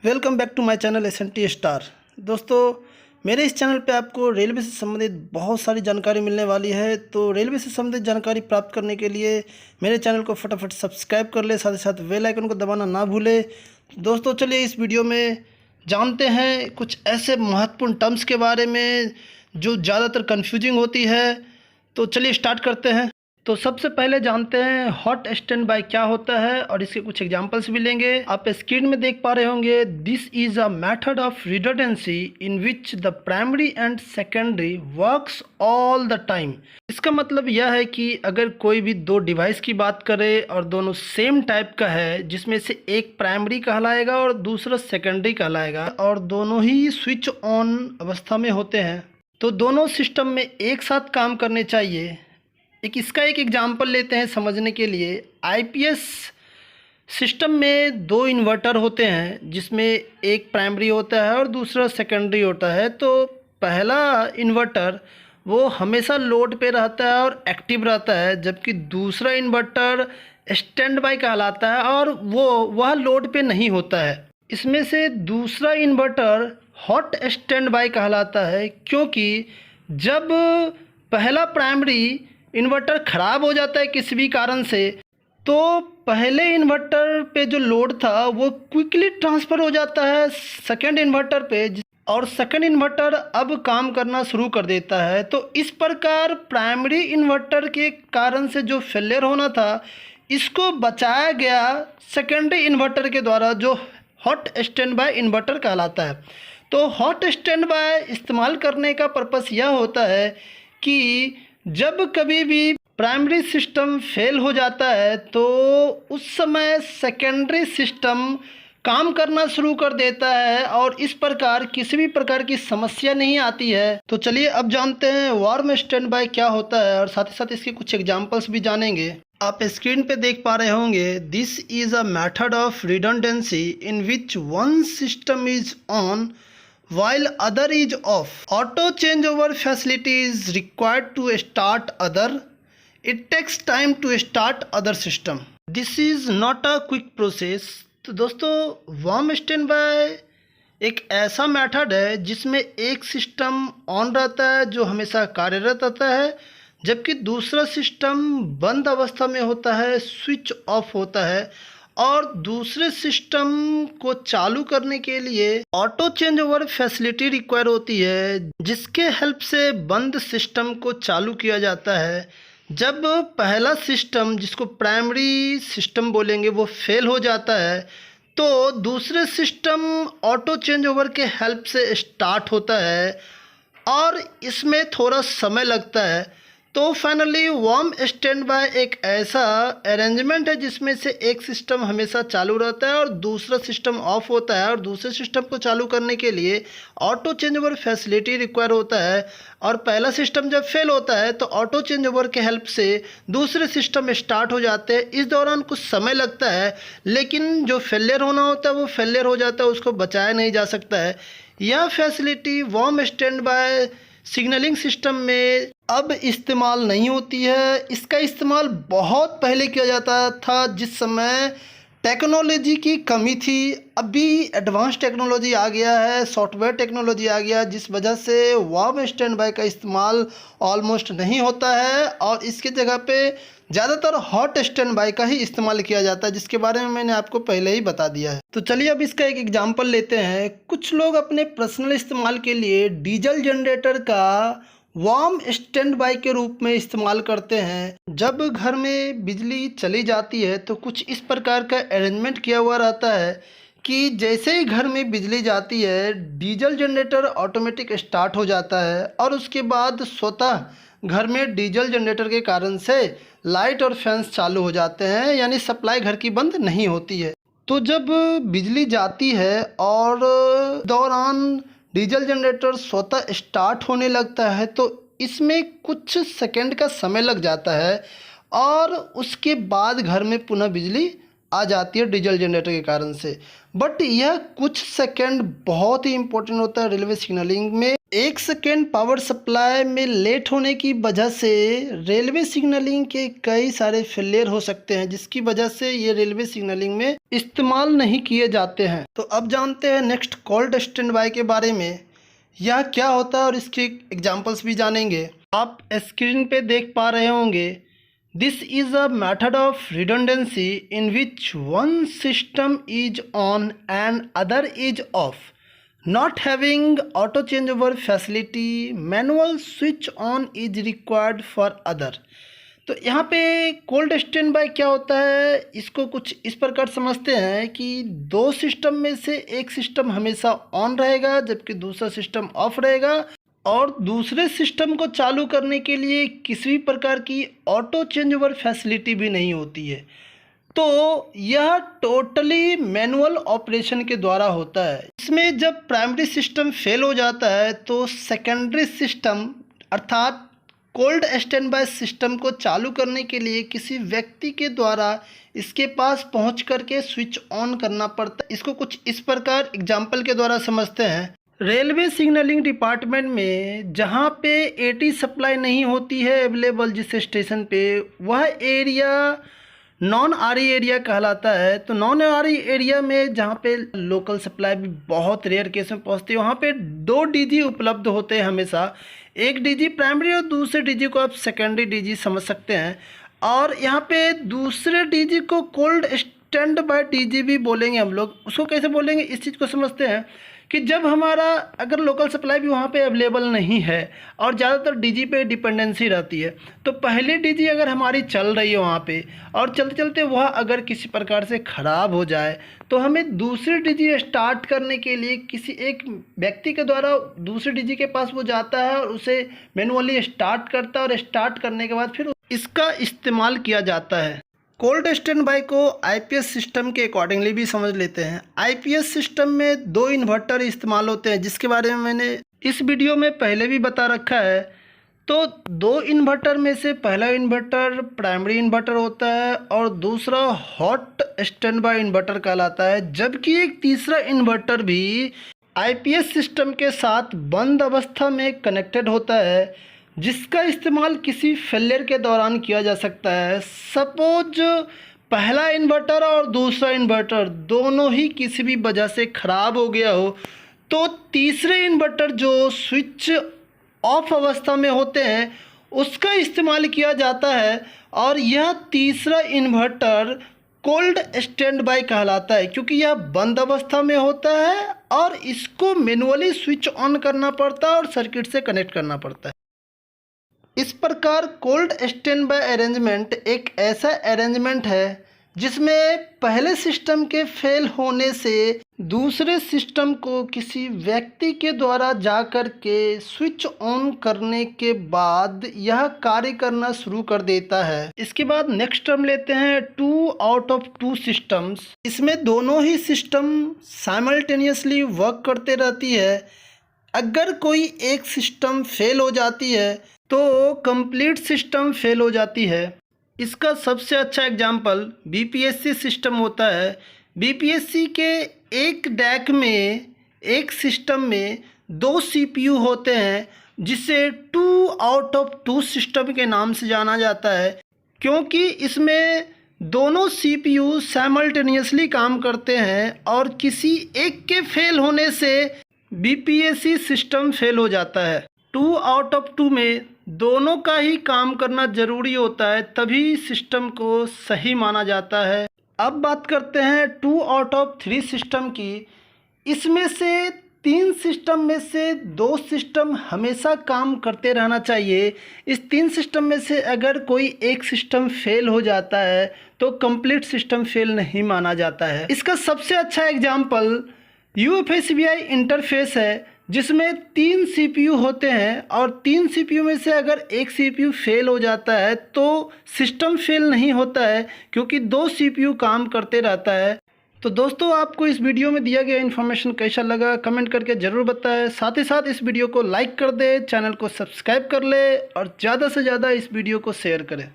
Welcome back to my channel SNT star. दोस्तों, मेरे इस चैनल पे आपको रेलवे से संबंधित बहुत सारी जानकारी मिलने वाली है। तो रेलवे से संबंधित जानकारी प्राप्त करने के लिए मेरे चैनल को फटाफट सब्सक्राइब कर ले, साथ ही साथ बेल आइकन को दबाना ना भूले। दोस्तों, चलिए इस वीडियो में जानते हैं कुछ ऐसे महत्वपूर्ण टर्म्स के बारे में जो ज़्यादातर कन्फ्यूजिंग होती है। तो चलिए स्टार्ट करते हैं। तो सबसे पहले जानते हैं हॉट स्टैंड बाय क्या होता है और इसके कुछ एग्जांपल्स भी लेंगे। आप स्क्रीन में देख पा रहे होंगे, this is a method of redundancy in which the primary and secondary works all the time. इसका मतलब यह है कि अगर कोई भी दो डिवाइस की बात करें और दोनों सेम टाइप का है, जिसमें से एक प्राइमरी कहलाएगा और दूसरा सेकेंडरी कहलाएगा और दोनों ही स्विच ऑन अवस्था में होते हैं, तो दोनों सिस्टम में एक साथ काम करने चाहिए। इसका एक एग्जाम्पल लेते हैं समझने के लिए। आईपीएस सिस्टम में दो इन्वर्टर होते हैं, जिसमें एक प्राइमरी होता है और दूसरा सेकेंडरी होता है। तो पहला इन्वर्टर वो हमेशा लोड पे रहता है और एक्टिव रहता है, जबकि दूसरा इन्वर्टर स्टैंड बाय कहलाता है और वह लोड पे नहीं होता है। इसमें से दूसरा इन्वर्टर हॉट स्टैंड बाय कहलाता है, क्योंकि जब पहला प्राइमरी इन्वर्टर ख़राब हो जाता है किसी भी कारण से, तो पहले इन्वर्टर पे जो लोड था वो क्विकली ट्रांसफ़र हो जाता है सेकेंड इन्वर्टर पे, और सेकेंड इन्वर्टर अब काम करना शुरू कर देता है। तो इस प्रकार प्राइमरी इन्वर्टर के कारण से जो फेलियर होना था, इसको बचाया गया सेकेंडरी इन्वर्टर के द्वारा, जो हॉट स्टैंड बाय इन्वर्टर कहलाता है। तो हॉट स्टैंड बाय इस्तेमाल करने का पर्पस यह होता है कि जब कभी भी प्राइमरी सिस्टम फेल हो जाता है, तो उस समय सेकेंडरी सिस्टम काम करना शुरू कर देता है और इस प्रकार किसी भी प्रकार की समस्या नहीं आती है। तो चलिए अब जानते हैं वार्म स्टैंड बाय क्या होता है और साथ ही साथ इसके कुछ एग्जांपल्स भी जानेंगे। आप स्क्रीन पे देख पा रहे होंगे, this is a method of redundancy in which one system is on while other is off. Auto changeover facility is required to start other. It takes time to start other system. This is not a quick process. तो दोस्तों, warm stand by एक ऐसा method है जिसमें एक system on रहता है जो हमेशा कार्यरत रहता है, जबकि दूसरा सिस्टम बंद अवस्था में होता है, स्विच ऑफ होता है। और दूसरे सिस्टम को चालू करने के लिए auto change over facility require होती है, जिसके हेल्प से बंद सिस्टम को चालू किया जाता है। जब पहला सिस्टम, जिसको प्राइमरी सिस्टम बोलेंगे, वो फेल हो जाता है, तो दूसरे सिस्टम ऑटो चेंज ओवर के हेल्प से स्टार्ट होता है और इसमें थोड़ा समय लगता है। तो फाइनली वार्म स्टैंड बाय एक ऐसा अरेंजमेंट है जिसमें से एक सिस्टम हमेशा चालू रहता है और दूसरा सिस्टम ऑफ होता है, और दूसरे सिस्टम को चालू करने के लिए auto change over facility require होता है। और पहला सिस्टम जब फेल होता है तो ऑटो चेंज ओवर के हेल्प से दूसरे सिस्टम स्टार्ट हो जाते हैं। इस दौरान कुछ समय लगता है, लेकिन जो फेलियर होना होता है वो फेलियर हो जाता है, उसको बचाया नहीं जा सकता है। यह facility warm stand by signalling system में अब इस्तेमाल नहीं होती है। इसका इस्तेमाल बहुत पहले किया जाता था, जिस समय टेक्नोलॉजी की कमी थी। अभी एडवांस टेक्नोलॉजी आ गया है, सॉफ्टवेयर टेक्नोलॉजी आ गया, जिस वजह से वार्म स्टैंड बाय का इस्तेमाल ऑलमोस्ट नहीं होता है और इसके जगह पे ज़्यादातर हॉट स्टैंड बाय का ही इस्तेमाल किया जाता है, जिसके बारे में मैंने आपको पहले ही बता दिया है। तो चलिए अब इसका एक एग्जांपल लेते हैं। कुछ लोग अपने पर्सनल इस्तेमाल के लिए डीजल जनरेटर का वार्म स्टैंड बाय के रूप में इस्तेमाल करते हैं। जब घर में बिजली चली जाती है तो कुछ इस प्रकार का अरेंजमेंट किया हुआ रहता है कि जैसे ही घर में बिजली जाती है, डीजल जनरेटर ऑटोमेटिक स्टार्ट हो जाता है और उसके बाद स्वतः घर में डीजल जनरेटर के कारण से लाइट और फैंस चालू हो जाते हैं, यानी सप्लाई घर की बंद नहीं होती है। तो जब बिजली जाती है और दौरान डीजल जनरेटर स्वतः स्टार्ट होने लगता है, तो इसमें कुछ सेकंड का समय लग जाता है और उसके बाद घर में पुनः बिजली आ जाती है डीजल जनरेटर के कारण से। बट यह कुछ सेकंड बहुत ही इम्पोर्टेंट होता है रेलवे सिग्नलिंग में। 1 सेकेंड पावर सप्लाई में लेट होने की वजह से रेलवे सिग्नलिंग के कई सारे फेलियर हो सकते हैं, जिसकी वजह से ये रेलवे सिग्नलिंग में इस्तेमाल नहीं किए जाते हैं। तो अब जानते हैं नेक्स्ट कोल्ड स्टैंड बाय के बारे में। यह क्या होता है और इसके एग्जांपल्स भी जानेंगे। आप स्क्रीन पे देख पा रहे होंगे, this is a method of redundancy in which one system is on and other is of, not having auto changeover facility, manual switch on is required for other। तो यहाँ पे कोल्ड स्टैंड बाय क्या होता है, इसको कुछ इस प्रकार समझते हैं कि दो सिस्टम में से एक सिस्टम हमेशा ऑन रहेगा जबकि दूसरा सिस्टम ऑफ रहेगा, और दूसरे सिस्टम को चालू करने के लिए किसी भी प्रकार की ऑटो चेंज ओवर फैसिलिटी भी नहीं होती है। तो यह टोटली मैनुअल ऑपरेशन के द्वारा होता है। इसमें जब प्राइमरी सिस्टम फेल हो जाता है तो सेकेंडरी सिस्टम अर्थात कोल्ड स्टैंड बाय सिस्टम को चालू करने के लिए किसी व्यक्ति के द्वारा इसके पास पहुंच करके स्विच ऑन करना पड़ता है। इसको कुछ इस प्रकार एग्जाम्पल के द्वारा समझते हैं। रेलवे सिग्नलिंग डिपार्टमेंट में जहां पे एटी सप्लाई नहीं होती है अवेलेबल जिस स्टेशन पे, वह एरिया नॉन आरई एरिया कहलाता है। तो नॉन आरई एरिया में जहाँ पे लोकल सप्लाई भी बहुत रेयर केस में पहुँचती है, वहाँ पे 2 डीजी उपलब्ध होते हैं हमेशा। एक डीजी प्राइमरी और दूसरे डीजी को आप सेकेंडरी डीजी समझ सकते हैं। और यहाँ पे दूसरे डीजी को कोल्ड स्टैंड बाय डीजी भी बोलेंगे हम लोग। उसको कैसे बोलेंगे इस चीज़ को समझते हैं कि जब हमारा अगर लोकल सप्लाई भी वहाँ पे अवेलेबल नहीं है और ज़्यादातर डीजी पे डिपेंडेंसी रहती है, तो पहले डीजी अगर हमारी चल रही है वहाँ पे और चलते चलते वह अगर किसी प्रकार से ख़राब हो जाए तो हमें दूसरी डीजी स्टार्ट करने के लिए किसी एक व्यक्ति के द्वारा दूसरे डीजी के पास वो जाता है और उसे मैनुअली स्टार्ट करता है, और स्टार्ट करने के बाद फिर इसका इस्तेमाल किया जाता है। कोल्ड स्टैंड बाय को आईपीएस सिस्टम के अकॉर्डिंगली भी समझ लेते हैं। आईपीएस सिस्टम में 2 इन्वर्टर इस्तेमाल होते हैं, जिसके बारे में मैंने इस वीडियो में पहले भी बता रखा है। तो 2 इन्वर्टर में से पहला इन्वर्टर प्राइमरी इन्वर्टर होता है और दूसरा हॉट स्टैंड बाय इन्वर्टर कहलाता है, जबकि एक तीसरा इन्वर्टर भी आईपीएस सिस्टम के साथ बंद अवस्था में कनेक्टेड होता है, जिसका इस्तेमाल किसी फेलियर के दौरान किया जा सकता है। सपोज पहला इन्वर्टर और दूसरा इन्वर्टर दोनों ही किसी भी वजह से ख़राब हो गया हो, तो तीसरे इन्वर्टर जो स्विच ऑफ अवस्था में होते हैं उसका इस्तेमाल किया जाता है, और यह तीसरा इन्वर्टर कोल्ड स्टैंड बाय कहलाता है, क्योंकि यह बंद अवस्था में होता है और इसको मैनुअली स्विच ऑन करना पड़ता है और सर्किट से कनेक्ट करना पड़ता है। इस प्रकार कोल्ड स्टैंड बाय अरेंजमेंट एक ऐसा अरेंजमेंट है जिसमें पहले सिस्टम के फेल होने से दूसरे सिस्टम को किसी व्यक्ति के द्वारा जाकर के स्विच ऑन करने के बाद यह कार्य करना शुरू कर देता है। इसके बाद नेक्स्ट टर्म लेते हैं 2 आउट ऑफ 2 सिस्टम्स। इसमें दोनों ही सिस्टम साइमल्टेनियसली वर्क करते रहती है। अगर कोई एक सिस्टम फेल हो जाती है तो कंप्लीट सिस्टम फेल हो जाती है। इसका सबसे अच्छा एग्जांपल बीपीएससी सिस्टम होता है। बीपीएससी के एक डैक में एक सिस्टम में 2 सीपीयू होते हैं, जिसे 2 आउट ऑफ 2 सिस्टम के नाम से जाना जाता है, क्योंकि इसमें दोनों सीपीयू साइमल्टेनियसली काम करते हैं और किसी एक के फेल होने से बीपीएससी सिस्टम फेल हो जाता है। 2 आउट ऑफ 2 में दोनों का ही काम करना जरूरी होता है, तभी सिस्टम को सही माना जाता है। अब बात करते हैं 2 आउट ऑफ 3 सिस्टम की। इसमें से 3 सिस्टम में से 2 सिस्टम हमेशा काम करते रहना चाहिए। इस 3 सिस्टम में से अगर कोई एक सिस्टम फेल हो जाता है तो कंप्लीट सिस्टम फेल नहीं माना जाता है। इसका सबसे अच्छा एग्जाम्पल यूएफएसबीआई इंटरफेस है, जिसमें 3 सीपीयू होते हैं और 3 सीपीयू में से अगर एक सीपीयू फेल हो जाता है तो सिस्टम फेल नहीं होता है, क्योंकि 2 सीपीयू काम करते रहता है। तो दोस्तों, आपको इस वीडियो में दिया गया इन्फॉर्मेशन कैसा लगा कमेंट करके ज़रूर बताएं। साथ ही साथ इस वीडियो को लाइक कर दें, चैनल को सब्सक्राइब कर ले और ज़्यादा से ज़्यादा इस वीडियो को शेयर करें।